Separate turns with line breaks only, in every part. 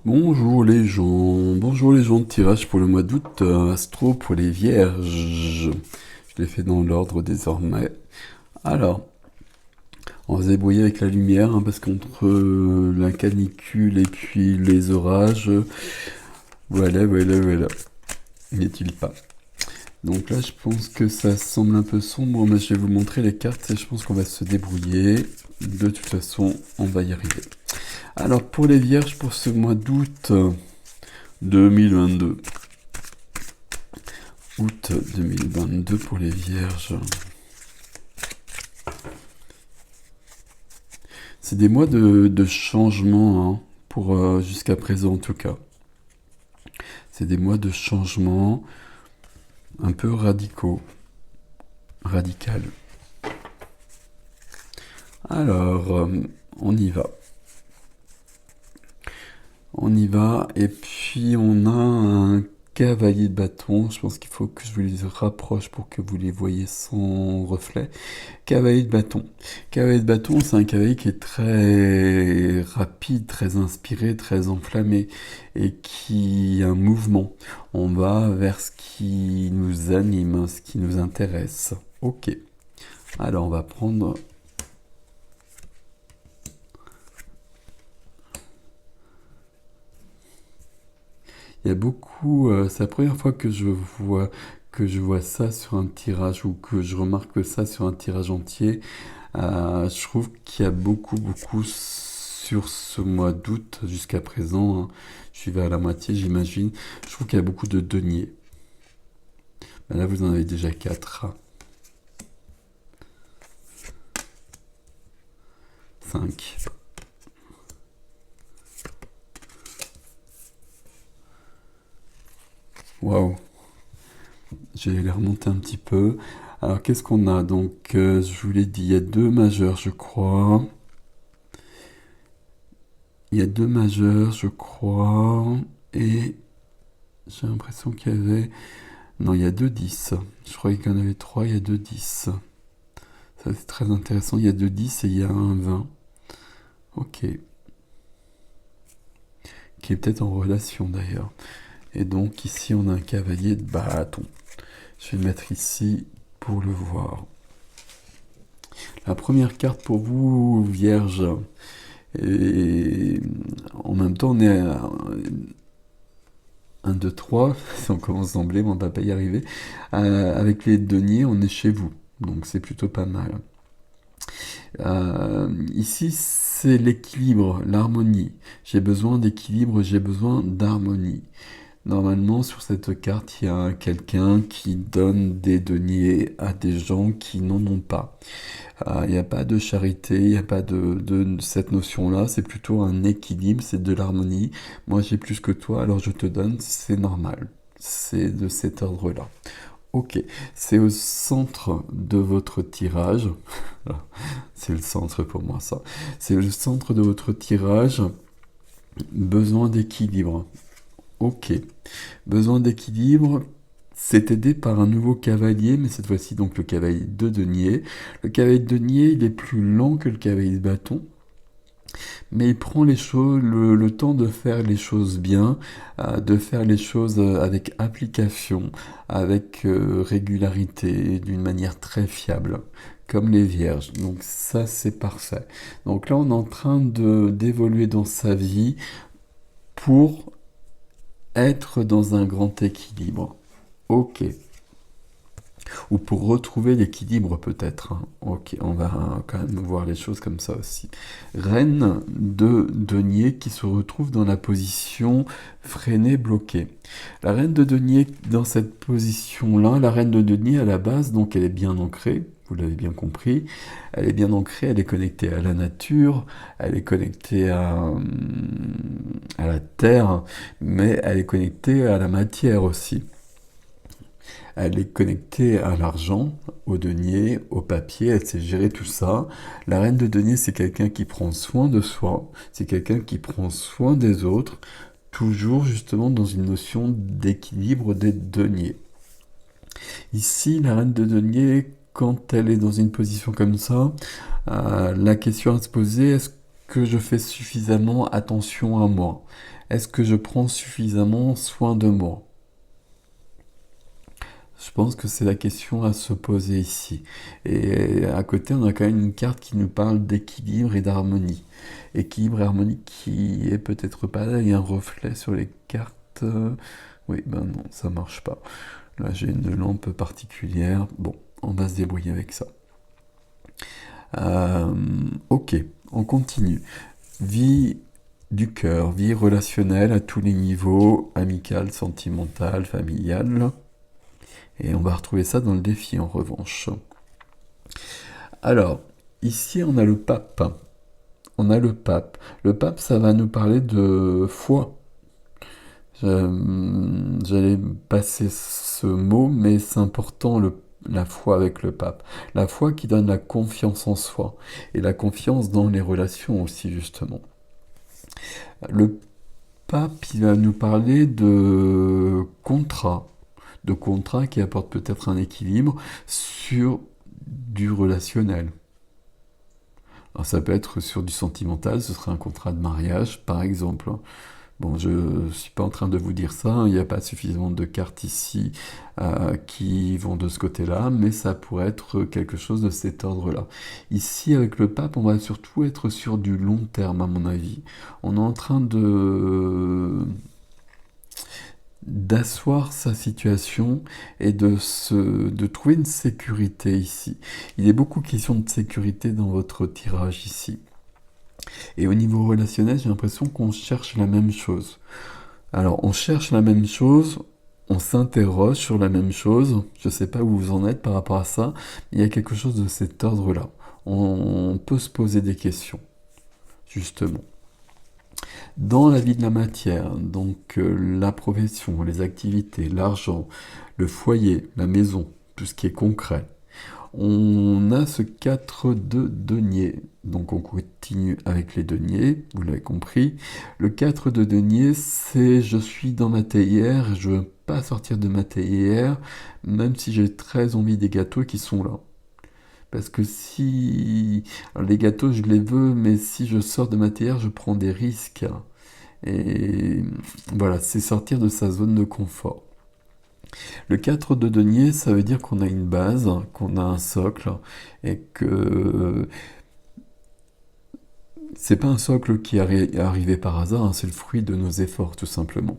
Bonjour les gens de tirage pour le mois d'août, astro pour les vierges. Je l'ai fait dans l'ordre désormais. Alors, on va se débrouiller avec la lumière, parce qu'entre la canicule et puis les orages, voilà, n'est-il pas? Donc là, je pense que ça semble un peu sombre, mais je vais vous montrer les cartes et je pense qu'on va se débrouiller. De toute façon, on va y arriver. Alors, pour les vierges, pour ce mois d'août 2022. Août 2022 pour les vierges. C'est des mois de changement, pour jusqu'à présent en tout cas. C'est des mois de changement un peu radicaux. Radical. Alors, on y va. On y va, et puis on a un cavalier de bâton. Je pense qu'il faut que je vous les rapproche pour que vous les voyez sans reflet. Cavalier de bâton. Cavalier de bâton, c'est un cavalier qui est très rapide, très inspiré, très enflammé, et qui a un mouvement. On va vers ce qui nous anime, ce qui nous intéresse. Ok. Alors on va prendre... Il y a beaucoup, c'est la première fois que je vois ça sur un tirage ou que je remarque ça sur un tirage entier. Je trouve qu'il y a beaucoup sur ce mois d'août jusqu'à présent. Je suis vers la moitié, j'imagine. Je trouve qu'il y a beaucoup de deniers. Ben là, vous en avez déjà 4. 5. Waouh. Je vais les remonter un petit peu. Alors, qu'est-ce qu'on a? Donc, je vous l'ai dit, il y a 2 majeurs, je crois. Il y a 2 majeurs, je crois. Et j'ai l'impression qu'il y avait... Non, il y a 2 10. Je croyais qu'il y en avait 3, il y a 2 10. Ça, c'est très intéressant. Il y a 2 10 et il y a un 20. Ok. Qui est peut-être en relation d'ailleurs. Et donc, ici, on a un cavalier de bâton. Je vais le mettre ici pour le voir. La première carte pour vous, Vierge. Et en même temps, on est à 1, 2, 3. Si on commence d'emblée, mais on ne va pas y arriver. Avec les deniers, on est chez vous. Donc, c'est plutôt pas mal. Ici, c'est l'équilibre, l'harmonie. J'ai besoin d'équilibre, j'ai besoin d'harmonie. Normalement, sur cette carte, il y a quelqu'un qui donne des deniers à des gens qui n'en ont pas. Il n'y a pas de charité, il n'y a pas de cette notion-là. C'est plutôt un équilibre, c'est de l'harmonie. Moi, j'ai plus que toi, alors je te donne, c'est normal. C'est de cet ordre-là. Ok, c'est au centre de votre tirage. C'est le centre pour moi, ça. C'est le centre de votre tirage. Besoin d'équilibre. Ok. Besoin d'équilibre, c'est aidé par un nouveau cavalier, mais cette fois-ci donc le cavalier de denier. Le cavalier de denier, il est plus lent que le cavalier de bâton, mais il prend les choses, le temps de faire les choses bien, de faire les choses avec application, avec régularité, d'une manière très fiable, comme les vierges. Donc ça, c'est parfait. Donc là, on est en train d'évoluer dans sa vie pour être dans un grand équilibre. Ok. Ou pour retrouver l'équilibre peut-être. Ok, on va quand même voir les choses comme ça aussi. Reine de denier qui se retrouve dans la position freinée bloquée. La reine de denier dans cette position-là, la reine de denier à la base, donc elle est bien ancrée. Vous l'avez bien compris, elle est bien ancrée, elle est connectée à la nature, elle est connectée à la terre, mais elle est connectée à la matière aussi. Elle est connectée à l'argent, au denier, au papier, elle sait gérer tout ça. La reine de denier, c'est quelqu'un qui prend soin de soi, c'est quelqu'un qui prend soin des autres, toujours justement dans une notion d'équilibre des deniers. Ici, la reine de denier, quand elle est dans une position comme ça, la question à se poser, est-ce que je fais suffisamment attention à moi? Est-ce que je prends suffisamment soin de moi? Je pense que c'est la question à se poser ici. Et à côté, on a quand même une carte qui nous parle d'équilibre et d'harmonie. Équilibre et harmonie qui est peut-être pas là, il y a un reflet sur les cartes. Oui, ben non, ça marche pas. Là, j'ai une lampe particulière. Bon, on va se débrouiller avec ça. Euh, ok, on continue. Vie du cœur, vie relationnelle à tous les niveaux, amical, sentimental, familial. Et on va retrouver ça dans le défi en revanche. Alors, ici on a le pape. On a le pape. Le pape, ça va nous parler de foi. J'allais passer ce mot, mais c'est important la foi avec le pape. La foi qui donne la confiance en soi. Et la confiance dans les relations aussi, justement. Le pape, il va nous parler de contrats qui apportent peut-être un équilibre sur du relationnel. Alors ça peut être sur du sentimental, ce serait un contrat de mariage par exemple. Bon, je ne suis pas en train de vous dire ça, il n'y a pas suffisamment de cartes ici qui vont de ce côté-là, mais ça pourrait être quelque chose de cet ordre-là. Ici, avec le pape, on va surtout être sur du long terme, à mon avis. On est en train d'asseoir sa situation et de trouver une sécurité ici. Il est beaucoup question de sécurité dans votre tirage ici. Et au niveau relationnel, j'ai l'impression qu'on cherche la même chose. Alors, on cherche la même chose, on s'interroge sur la même chose, je ne sais pas où vous en êtes par rapport à ça, mais il y a quelque chose de cet ordre-là. On peut se poser des questions, justement. Dans la vie de la matière, donc la profession, les activités, l'argent, le foyer, la maison, tout ce qui est concret, on a ce 4 de denier. Donc on continue avec les deniers, vous l'avez compris. Le 4 de denier, c'est je suis dans ma théière, je ne veux pas sortir de ma théière, même si j'ai très envie des gâteaux qui sont là. Parce que si... Alors, les gâteaux, je les veux, mais si je sors de ma théière, je prends des risques. Et voilà, c'est sortir de sa zone de confort. Le 4 de denier, ça veut dire qu'on a une base, qu'on a un socle, et que c'est pas un socle qui est arrivé par hasard, hein, c'est le fruit de nos efforts tout simplement.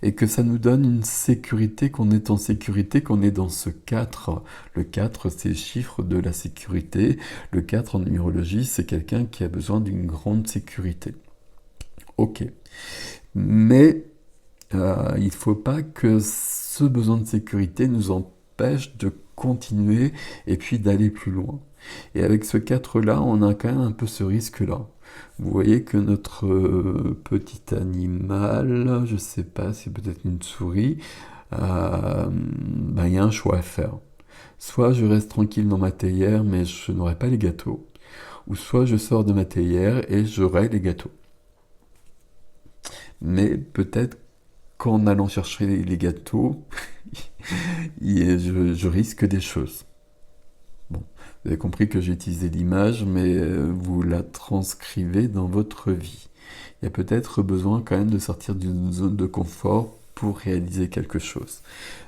Et que ça nous donne une sécurité, qu'on est en sécurité, qu'on est dans ce 4. Le 4, c'est le chiffre de la sécurité. Le 4 en numérologie, c'est quelqu'un qui a besoin d'une grande sécurité. Ok. Mais il ne faut pas que ce besoin de sécurité nous empêche de continuer et puis d'aller plus loin. Et avec ce 4-là, on a quand même un peu ce risque-là. Vous voyez que notre petit animal, je ne sais pas, c'est peut-être une souris, il y a un choix à faire. Soit je reste tranquille dans ma théière, mais je n'aurai pas les gâteaux. Ou soit je sors de ma théière et j'aurai les gâteaux. Mais peut-être qu'en allant chercher les gâteaux, je risque des choses. Bon, vous avez compris que j'ai utilisé l'image, mais vous la transcrivez dans votre vie. Il y a peut-être besoin quand même de sortir d'une zone de confort pour réaliser quelque chose.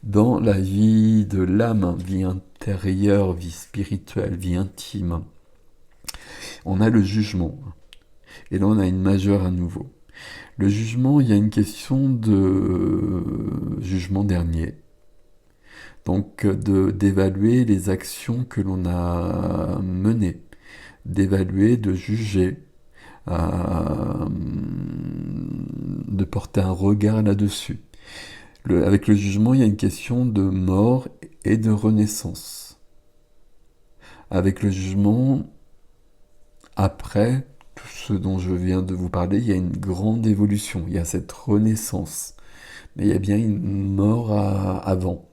Dans la vie de l'âme, vie intérieure, vie spirituelle, vie intime, on a le jugement. Et là, on a une majeure à nouveau. Le jugement, il y a une question de jugement dernier. Donc d'évaluer les actions que l'on a menées, d'évaluer, de juger, de porter un regard là-dessus. Avec le jugement, il y a une question de mort et de renaissance. Avec le jugement, après tout ce dont je viens de vous parler, il y a une grande évolution, il y a cette renaissance. Mais il y a bien une mort avant.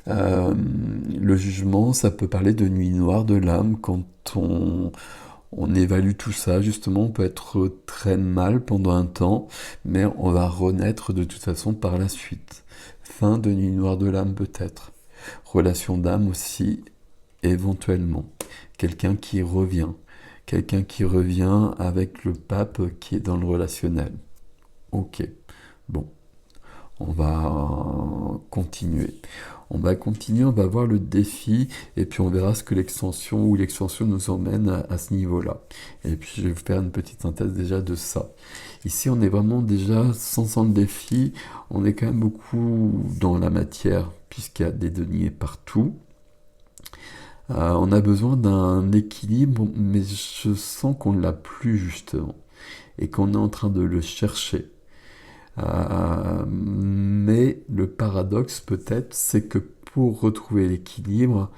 Le jugement, ça peut parler de nuit noire de l'âme quand on évalue tout ça. Justement, on peut être très mal pendant un temps, mais on va renaître de toute façon par la suite. Fin de nuit noire de l'âme peut-être. Relation d'âme aussi, éventuellement. Quelqu'un qui revient. quelqu'un qui revient avec le pape qui est dans le relationnel. Ok, bon, on va continuer. On va continuer, on va voir le défi, et puis on verra ce que l'extension nous emmène à ce niveau-là. Et puis je vais vous faire une petite synthèse déjà de ça. Ici, on est vraiment déjà, sans le défi, on est quand même beaucoup dans la matière, puisqu'il y a des deniers partout. On a besoin d'un équilibre, mais je sens qu'on ne l'a plus justement, et qu'on est en train de le chercher. Mais le paradoxe peut-être, c'est que pour retrouver l'équilibre,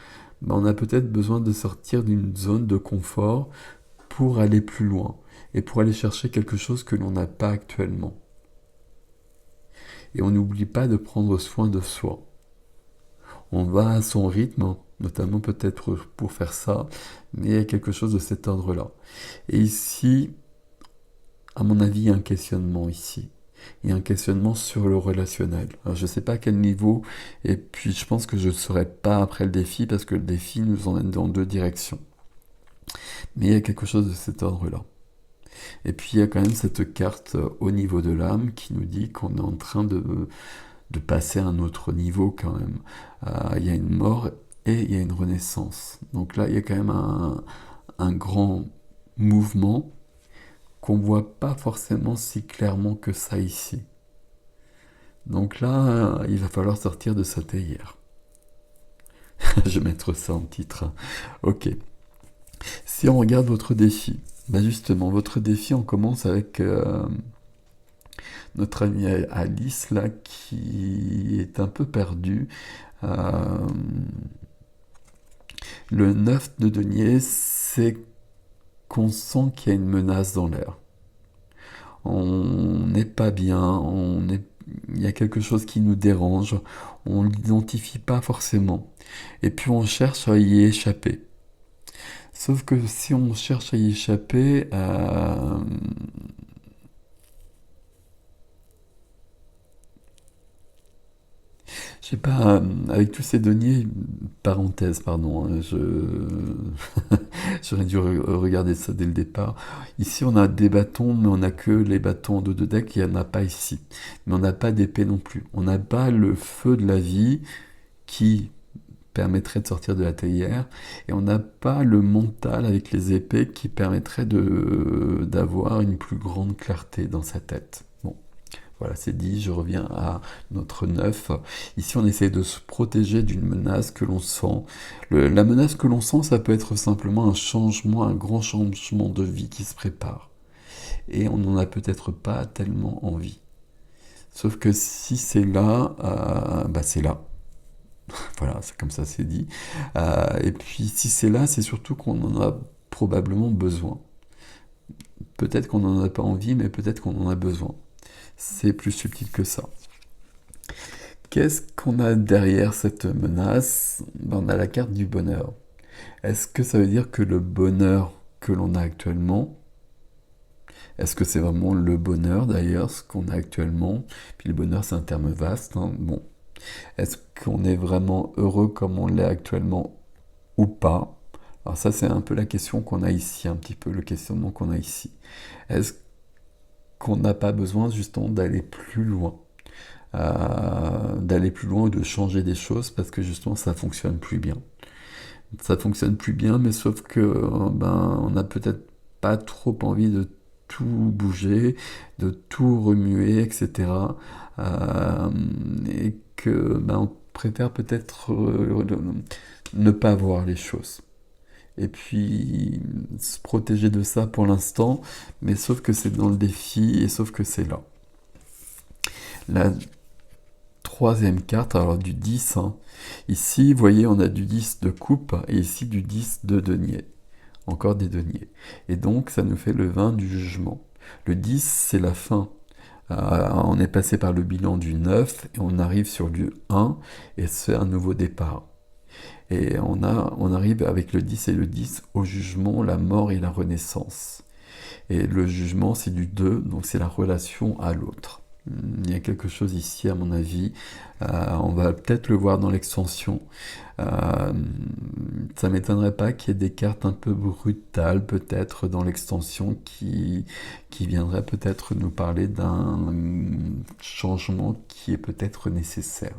on a peut-être besoin de sortir d'une zone de confort pour aller plus loin et pour aller chercher quelque chose que l'on n'a pas actuellement. Et on n'oublie pas de prendre soin de soi. On va à son rythme, notamment peut-être pour faire ça, mais il y a quelque chose de cet ordre-là. Et ici, à mon avis, il y a un questionnement ici. Il y a un questionnement sur le relationnel. Alors, je ne sais pas à quel niveau, et puis je pense que je ne serai pas après le défi, parce que le défi nous emmène dans deux directions. Mais il y a quelque chose de cet ordre-là. Et puis il y a quand même cette carte au niveau de l'âme qui nous dit qu'on est en train de passer à un autre niveau quand même. Il y a une mort et il y a une renaissance. Donc là, il y a quand même un grand mouvement qu'on ne voit pas forcément si clairement que ça ici. Donc là, il va falloir sortir de sa théière. Je vais mettre ça en titre. Ok. Si on regarde votre défi, justement, votre défi, on commence avec notre amie Alice, là, qui est un peu perdue. Le 9 de denier, c'est qu'on sent qu'il y a une menace dans l'air. On n'est pas bien, il y a quelque chose qui nous dérange, on ne l'identifie pas forcément. Et puis on cherche à y échapper. Sauf que si on cherche à y échapper, je sais pas, avec tous ces deniers, parenthèse, pardon, j'aurais dû regarder ça dès le départ. Ici, on a des bâtons, mais on n'a que les bâtons de deux decks, il n'y en a pas ici. Mais on n'a pas d'épée non plus. On n'a pas le feu de la vie qui permettrait de sortir de la théière, et on n'a pas le mental avec les épées qui permettrait d'avoir une plus grande clarté dans sa tête. Bon. Voilà, c'est dit, je reviens à notre 9. Ici, on essaie de se protéger d'une menace que l'on sent. La menace que l'on sent, ça peut être simplement un changement, un grand changement de vie qui se prépare. Et on n'en a peut-être pas tellement envie. Sauf que si c'est là, c'est là. Voilà, c'est comme ça, c'est dit. Et puis, si c'est là, c'est surtout qu'on en a probablement besoin. Peut-être qu'on n'en a pas envie, mais peut-être qu'on en a besoin. C'est plus subtil que ça. Qu'est-ce qu'on a derrière cette menace? On a la carte du bonheur. Est-ce que ça veut dire que le bonheur que l'on a actuellement, est-ce que c'est vraiment le bonheur d'ailleurs, ce qu'on a actuellement? Puis le bonheur, c'est un terme vaste. Bon. Est-ce qu'on est vraiment heureux comme on l'est actuellement ou pas? Alors ça, c'est un peu la question qu'on a ici, un petit peu le questionnement qu'on a ici. Est-ce qu'on n'a pas besoin justement d'aller plus loin, ou de changer des choses parce que justement ça fonctionne plus bien. Ça fonctionne plus bien, mais sauf que on n'a peut-être pas trop envie de tout bouger, de tout remuer, etc. Et que on préfère peut-être ne pas voir les choses. Et puis se protéger de ça pour l'instant, mais sauf que c'est dans le défi et sauf que c'est là. La troisième carte, alors du 10, ici, vous voyez, on a du 10 de coupe et ici du 10 de denier. Encore des deniers. Et donc, ça nous fait le 20 du jugement. Le 10, c'est la fin. On est passé par le bilan du 9 et on arrive sur du 1 et c'est un nouveau départ. Et on arrive avec le 10 et le 10 au jugement, la mort et la renaissance. Et le jugement, c'est du 2, donc c'est la relation à l'autre. Il y a quelque chose ici, à mon avis. On va peut-être le voir dans l'extension. Euh, Ça m'étonnerait pas qu'il y ait des cartes un peu brutales, peut-être, dans l'extension, qui viendraient peut-être nous parler d'un changement qui est peut-être nécessaire.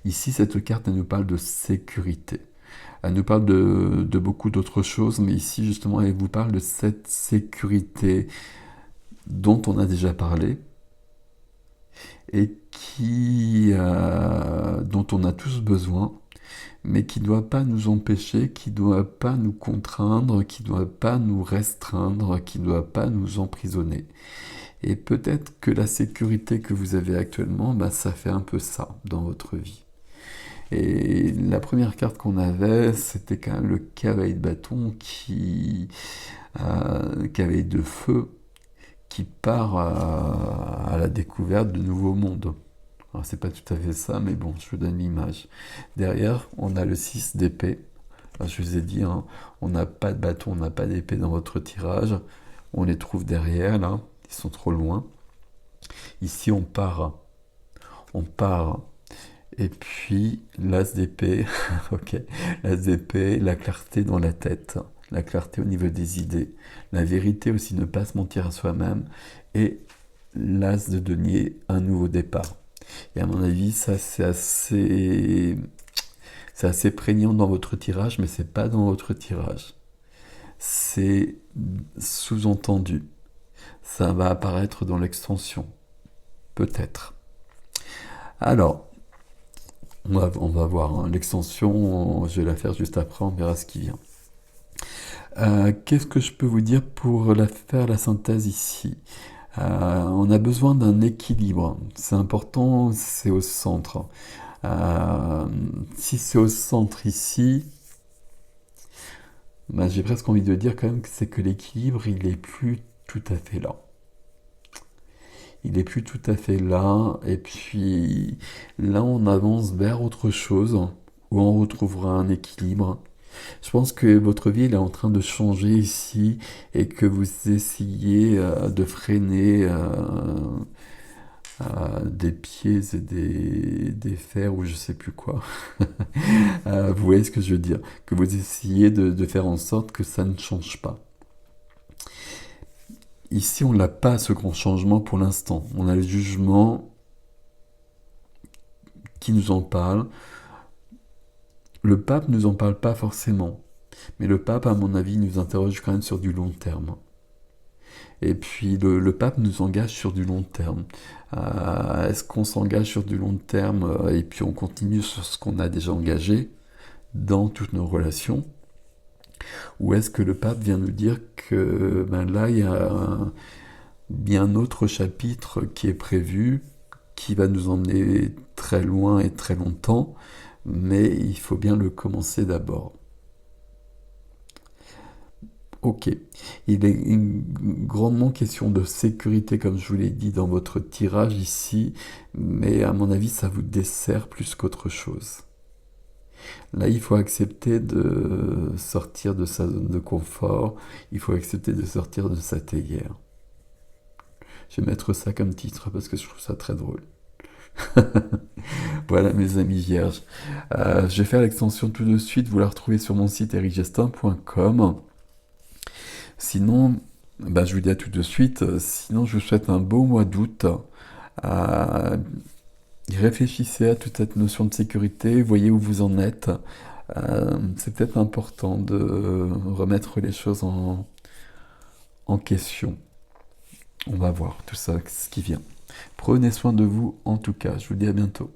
Ici, cette carte, elle nous parle de sécurité. Elle nous parle de beaucoup d'autres choses, mais ici, justement, elle vous parle de cette sécurité dont on a déjà parlé et dont on a tous besoin, mais qui ne doit pas nous empêcher, qui ne doit pas nous contraindre, qui ne doit pas nous restreindre, qui ne doit pas nous emprisonner. Et peut-être que la sécurité que vous avez actuellement, bah, ça fait un peu ça dans votre vie. Et la première carte qu'on avait, c'était quand même le cavalier de bâton cavalier de feu, qui part à la découverte de nouveaux mondes. Alors c'est pas tout à fait ça, mais bon, je vous donne l'image. Derrière, on a le 6 d'épée. Alors, je vous ai dit, hein, on n'a pas de bâton, on n'a pas d'épée dans votre tirage. On les trouve derrière, là, ils sont trop loin. Ici, on part. Et puis, l'as d'épée, ok, l'as d'épée, la clarté dans la tête, la clarté au niveau des idées, la vérité aussi, ne pas se mentir à soi-même, et l'as de denier, un nouveau départ. Et à mon avis, ça c'est assez prégnant dans votre tirage, mais c'est pas dans votre tirage. C'est sous-entendu. Ça va apparaître dans l'extension. Peut-être. Alors, on va voir, hein. L'extension, je vais la faire juste après, on verra ce qui vient. Qu'est-ce que je peux vous dire pour faire la synthèse ici? On a besoin d'un équilibre. C'est important, c'est au centre. Si c'est au centre ici, bah, j'ai presque envie de dire quand même que c'est que l'équilibre, il est plus tout à fait là. Il est plus tout à fait là, et puis là on avance vers autre chose, où on retrouvera un équilibre. Je pense que votre vie elle est en train de changer ici, et que vous essayez de freiner des pieds et des fers, ou je sais plus quoi. Vous voyez ce que je veux dire? Que vous essayez de faire en sorte que ça ne change pas. Ici, on n'a pas ce grand changement pour l'instant. On a le jugement qui nous en parle. Le pape ne nous en parle pas forcément. Mais le pape, à mon avis, nous interroge quand même sur du long terme. Et puis le pape nous engage sur du long terme. Est-ce qu'on s'engage sur du long terme et puis on continue sur ce qu'on a déjà engagé dans toutes nos relations? Ou est-ce que le pape vient nous dire que là, il y a bien un autre chapitre qui est prévu, qui va nous emmener très loin et très longtemps, mais il faut bien le commencer d'abord. Ok, il est une grandement question de sécurité, comme je vous l'ai dit dans votre tirage ici, mais à mon avis, ça vous dessert plus qu'autre chose. Là, il faut accepter de sortir de sa zone de confort, il faut accepter de sortir de sa théière. Je vais mettre ça comme titre parce que je trouve ça très drôle. Voilà mes amis vierges. Je vais faire l'extension tout de suite, vous la retrouvez sur mon site ericgestin.com. Sinon, je vous dis à tout de suite, sinon je vous souhaite un beau mois d'août. Réfléchissez à toute cette notion de sécurité, voyez où vous en êtes. C'est peut-être important de remettre les choses en question. On va voir tout ça, ce qui vient. Prenez soin de vous en tout cas, je vous dis à bientôt.